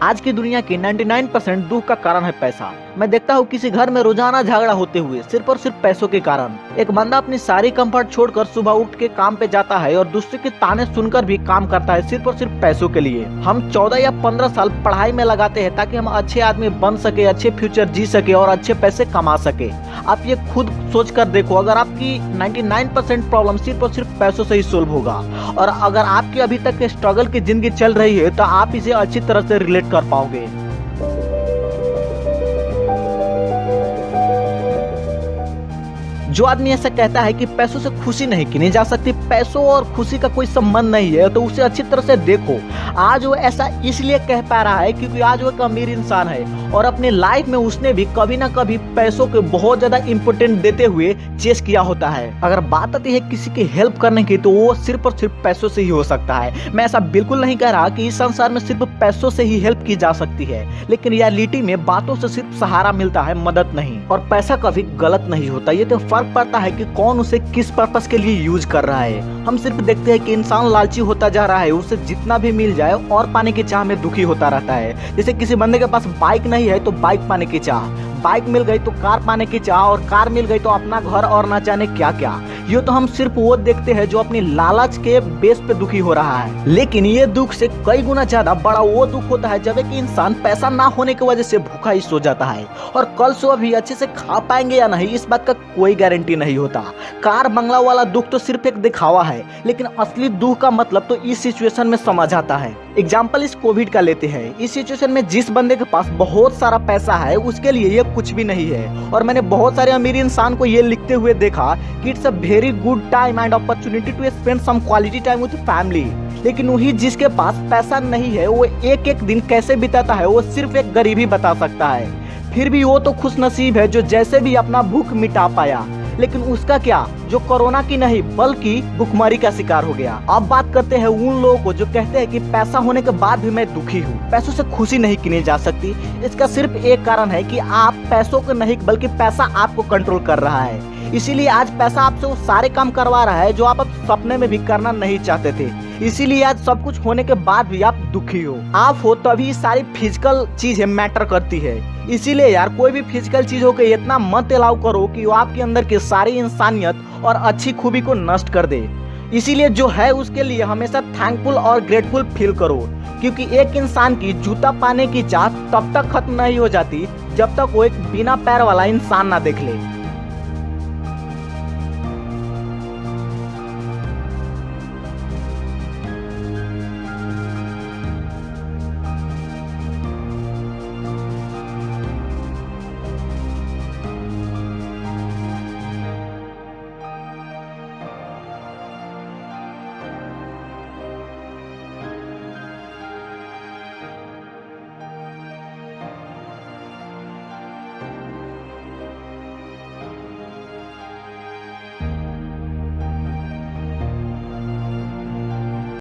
आज की दुनिया की 99% दुख का कारण है पैसा। मैं देखता हूँ किसी घर में रोजाना झगड़ा होते हुए सिर्फ और सिर्फ पैसों के कारण। एक बंदा अपनी सारी कंफर्ट छोड़कर सुबह उठ के काम पे जाता है और दूसरे के ताने सुनकर भी काम करता है सिर्फ और सिर्फ पैसों के लिए। हम 14 या 15 साल पढ़ाई में लगाते हैं ताकि हम अच्छे आदमी बन सके, अच्छे फ्यूचर जी सके और अच्छे पैसे कमा सके। आप ये खुद सोच कर देखो, अगर आपकी 99% प्रॉब्लम सिर्फ और सिर्फ पैसों से ही सोल्व होगा और अगर आपकी अभी तक के स्ट्रगल की जिंदगी चल रही है तो आप इसे अच्छी तरह से रिलेट कर पाओगे। जो आदमी ऐसा कहता है कि पैसों से खुशी नहीं किनी जा सकती, पैसों और खुशी का कोई संबंध नहीं है, तो उसे अच्छी तरह से देखो। आज वो ऐसा इसलिए कह पा रहा है क्योंकि आज वो एक अमीर इंसान है और अपनी लाइफ में उसने भी कभी ना कभी पैसों के बहुत ज्यादा इंपोर्टेंट देते हुए चेस किया होता है। अगर बात आती है किसी की हेल्प करने की तो वो सिर्फ और सिर्फ पैसों से ही हो सकता है। मैं ऐसा बिल्कुल नहीं कह रहा कि इस संसार में सिर्फ पैसों से ही हेल्प की जा सकती है, लेकिन रियलिटी में बातों से सिर्फ सहारा मिलता है, मदद नहीं। और पैसा कभी गलत नहीं होता, ये तो फर्क पड़ता है कि कौन उसे किस पर्पस के लिए यूज कर रहा है। हम सिर्फ देखते हैं कि इंसान लालची होता जा रहा है, उसे जितना भी मिल जाए और पाने की चाह में दुखी होता रहता है। जैसे किसी बंदे के पास बाइक नहीं है तो बाइक पाने की चाह, बाइक मिल गई तो कार पाने की चाह और कार मिल गई तो अपना घर और ना जाने क्या क्या। ये तो हम सिर्फ वो देखते हैं जो अपनी लालच के बेस पे दुखी हो रहा है, लेकिन ये दुख से कई गुना ज्यादा बड़ा वो दुख होता है जब एक इंसान पैसा ना होने की वजह से भूखा ही सो जाता है और कल सुबह भी अच्छे से खा पाएंगे या नहीं इस बात का कोई गारंटी नहीं होता। कार बंगला वाला दुख तो सिर्फ एक दिखावा है, लेकिन असली दुख का मतलब तो इस सिचुएशन में समझ आता है। एग्जाम्पल इस कोविड का लेते हैं। इस सिचुएशन में जिस बंदे के पास बहुत सारा पैसा है उसके लिए ये कुछ भी नहीं है, और मैंने बहुत सारे अमीर इंसान को ये लिखते हुए देखा कि it's a very good time and opportunity to spend some quality time with family. लेकिन वही जिसके पास पैसा नहीं है वो एक एक दिन कैसे बिताता है वो सिर्फ एक गरीब ही बता सकता है। फिर भी वो तो खुश नसीब है जो जैसे भी अपना भूख मिटा पाया, लेकिन उसका क्या जो कोरोना की नहीं बल्कि भूखमरी का शिकार हो गया। अब बात करते हैं उन लोगों को जो कहते हैं कि पैसा होने के बाद भी मैं दुखी हूँ। पैसों से खुशी नहीं किनी जा सकती। इसका सिर्फ एक कारण है कि आप पैसों को नहीं बल्कि पैसा आपको कंट्रोल कर रहा है। इसीलिए आज पैसा आपसे वो सारे काम करवा रहा है जो आप सपने में भी करना नहीं चाहते थे। इसीलिए आज सब कुछ होने के बाद भी आप दुखी हो। आप हो तभी सारी फिजिकल चीजें मैटर करती है। इसीलिए यार कोई भी फिजिकल चीज हो के इतना मत अलाउ करो कि वो आपके अंदर की सारी इंसानियत और अच्छी खूबी को नष्ट कर दे। इसीलिए जो है उसके लिए हमेशा थैंकफुल और ग्रेटफुल फील करो, क्योंकि एक इंसान की जूता पाने की चाह तब तक खत्म नहीं हो जाती जब तक वो एक बिना पैर वाला इंसान ना देख ले।